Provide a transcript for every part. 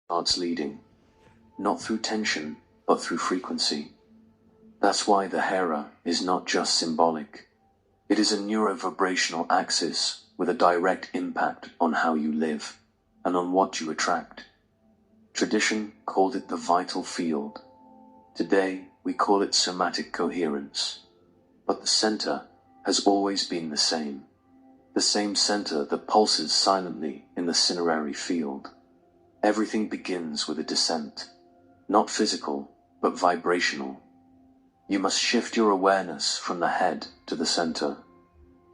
starts leading, not through tension, but through frequency. That's why the Hara is not just symbolic. It is a neurovibrational axis with a direct impact on how you live and on what you attract. Tradition called it the vital field. Today, we call it somatic coherence. But the center has always been the same center that pulses silently in the cinerary field. Everything begins with a descent, not physical, but vibrational. You must shift your awareness from the head to the center,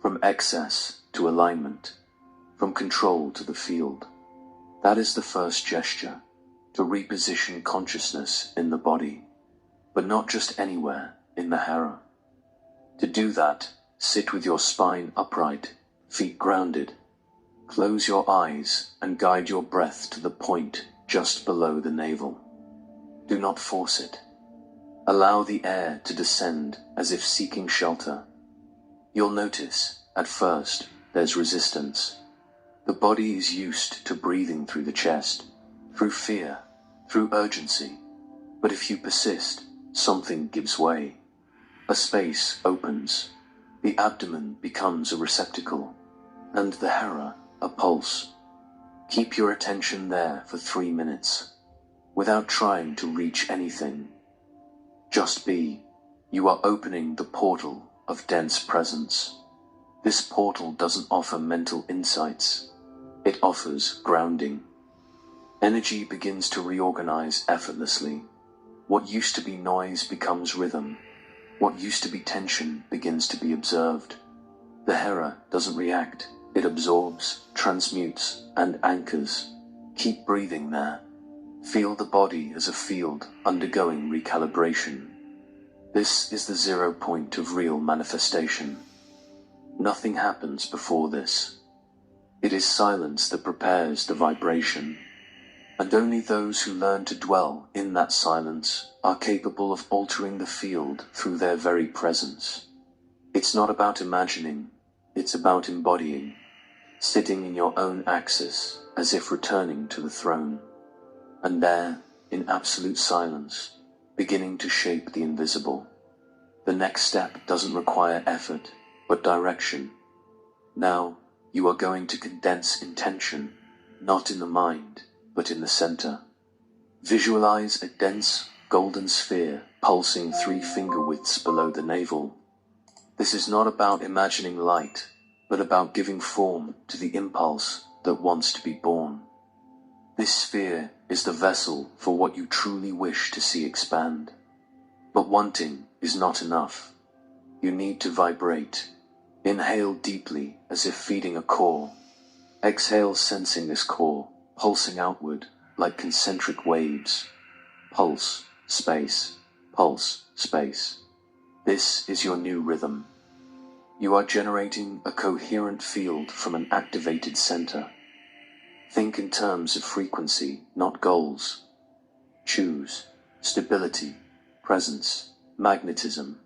from excess to alignment, from control to the field. That is the first gesture, to reposition consciousness in the body, but not just anywhere in the Hara. To do that, sit with your spine upright, feet grounded. Close your eyes and guide your breath to the point just below the navel. Do not force it. Allow the air to descend as if seeking shelter. You'll notice, at first, there's resistance. The body is used to breathing through the chest, through fear, through urgency. But if you persist, something gives way. A space opens. The abdomen becomes a receptacle, and the Hara a pulse. Keep your attention there for 3 minutes, without trying to reach anything. Just be. You are opening the portal of dense presence. This portal doesn't offer mental insights. It offers grounding. Energy begins to reorganize effortlessly. What used to be noise becomes rhythm. What used to be tension begins to be observed. The Hara doesn't react. It absorbs, transmutes, and anchors. Keep breathing there. Feel the body as a field undergoing recalibration. This is the 0 point of real manifestation. Nothing happens before this. It is silence that prepares the vibration. And only those who learn to dwell in that silence are capable of altering the field through their very presence. It's not about imagining, it's about embodying, sitting in your own axis as if returning to the throne. And there, in absolute silence, beginning to shape the invisible. The next step doesn't require effort, but direction. Now, you are going to condense intention, not in the mind, but in the center. Visualize a dense, golden sphere pulsing 3 finger widths below the navel. This is not about imagining light, but about giving form to the impulse that wants to be born. This sphere is the vessel for what you truly wish to see expand. But wanting is not enough. You need to vibrate. Inhale deeply as if feeding a core. Exhale sensing this core, pulsing outward like concentric waves. Pulse, space, pulse, space. This is your new rhythm. You are generating a coherent field from an activated center. Think in terms of frequency, not goals. Choose stability, presence, magnetism,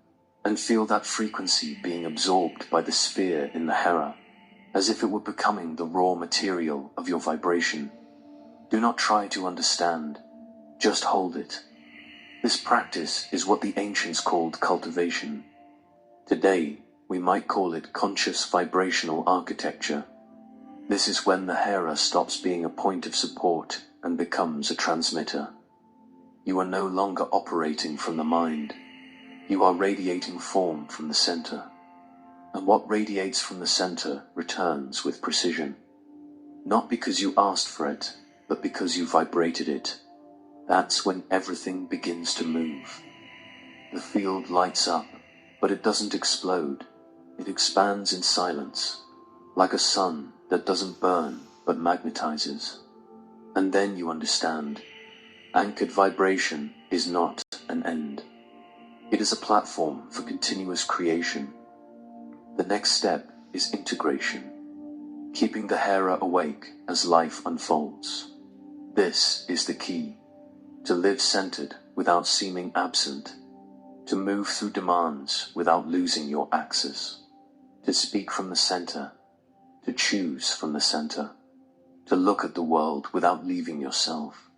and feel that frequency being absorbed by the sphere in the Hara, as if it were becoming the raw material of your vibration. Do not try to understand, just hold it. This practice is what the ancients called cultivation. Today, we might call it conscious vibrational architecture. This is when the Hara stops being a point of support and becomes a transmitter. You are no longer operating from the mind. You are radiating form from the center. And what radiates from the center returns with precision. Not because you asked for it, but because you vibrated it. That's when everything begins to move. The field lights up, but it doesn't explode. It expands in silence, like a sun that doesn't burn but magnetizes. And then you understand, anchored vibration is not an end. It is a platform for continuous creation. The next step is integration, keeping the Hara awake as life unfolds. This is the key, to live centered without seeming absent, to move through demands without losing your axis, to speak from the center, to choose from the center, to look at the world without leaving yourself.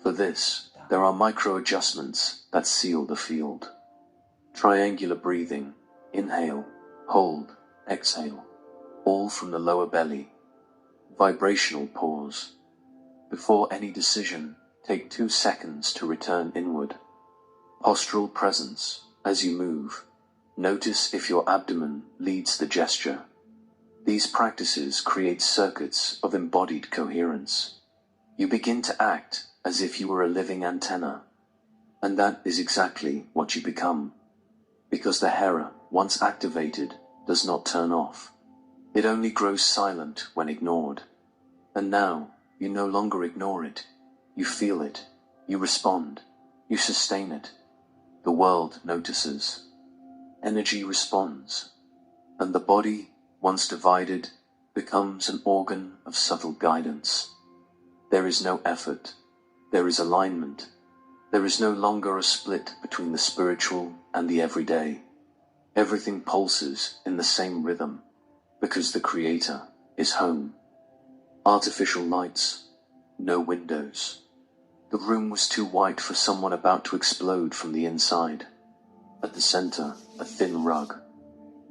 For this, there are micro-adjustments that seal the field. Triangular breathing, inhale, hold, exhale, all from the lower belly. Vibrational pause. Before any decision, take 2 seconds to return inward. Postural presence, as you move. Notice if your abdomen leads the gesture. These practices create circuits of embodied coherence. You begin to act as if you were a living antenna. And that is exactly what you become. Because the Hara, once activated, does not turn off. It only grows silent when ignored. And now, you no longer ignore it. You feel it. You respond. You sustain it. The world notices. Energy responds. And the body, once divided, becomes an organ of subtle guidance. There is no effort. There is alignment. There is no longer a split between the spiritual and the everyday. Everything pulses in the same rhythm, because the Creator is home. Artificial lights, no windows. The room was too white for someone about to explode from the inside. At the center, a thin rug.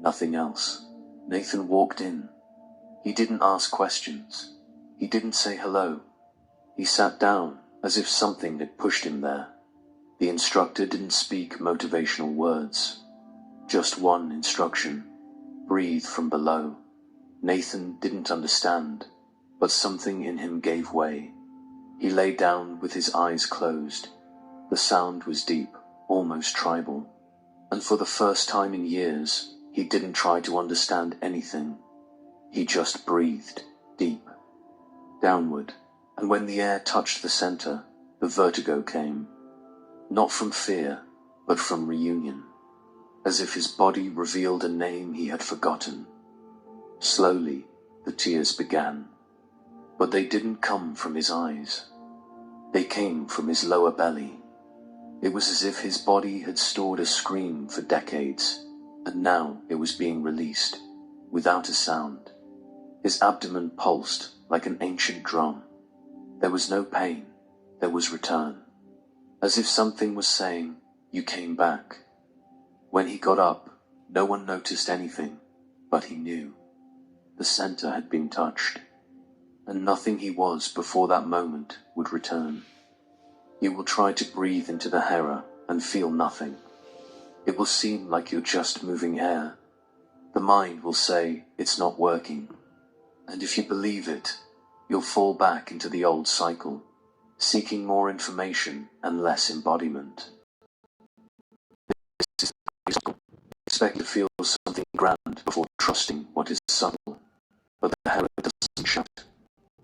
Nothing else. Nathan walked in. He didn't ask questions. He didn't say hello. He sat down, as if something had pushed him there. The instructor didn't speak motivational words. Just one instruction. Breathe from below. Nathan didn't understand, but something in him gave way. He lay down with his eyes closed. The sound was deep, almost tribal. And for the first time in years, he didn't try to understand anything. He just breathed, deep, downward. And when the air touched the center, the vertigo came. Not from fear, but from reunion. As if his body revealed a name he had forgotten. Slowly, the tears began. But they didn't come from his eyes. They came from his lower belly. It was as if his body had stored a scream for decades, and now it was being released, without a sound. His abdomen pulsed like an ancient drum. There was no pain, there was return. As if something was saying, "You came back." When he got up, no one noticed anything, but he knew. The center had been touched, and nothing he was before that moment would return. You will try to breathe into the Hara and feel nothing. It will seem like you're just moving air. The mind will say it's not working. And if you believe it, you'll fall back into the old cycle, seeking more information and less embodiment. This is the cycle. Expect to feel something grand before trusting what is subtle. But the Hara doesn't shout.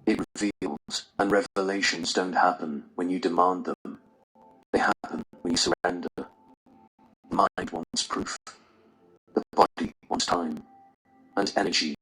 It reveals, and revelations don't happen when you demand them. They happen when you surrender. The mind wants proof. The body wants time. And energy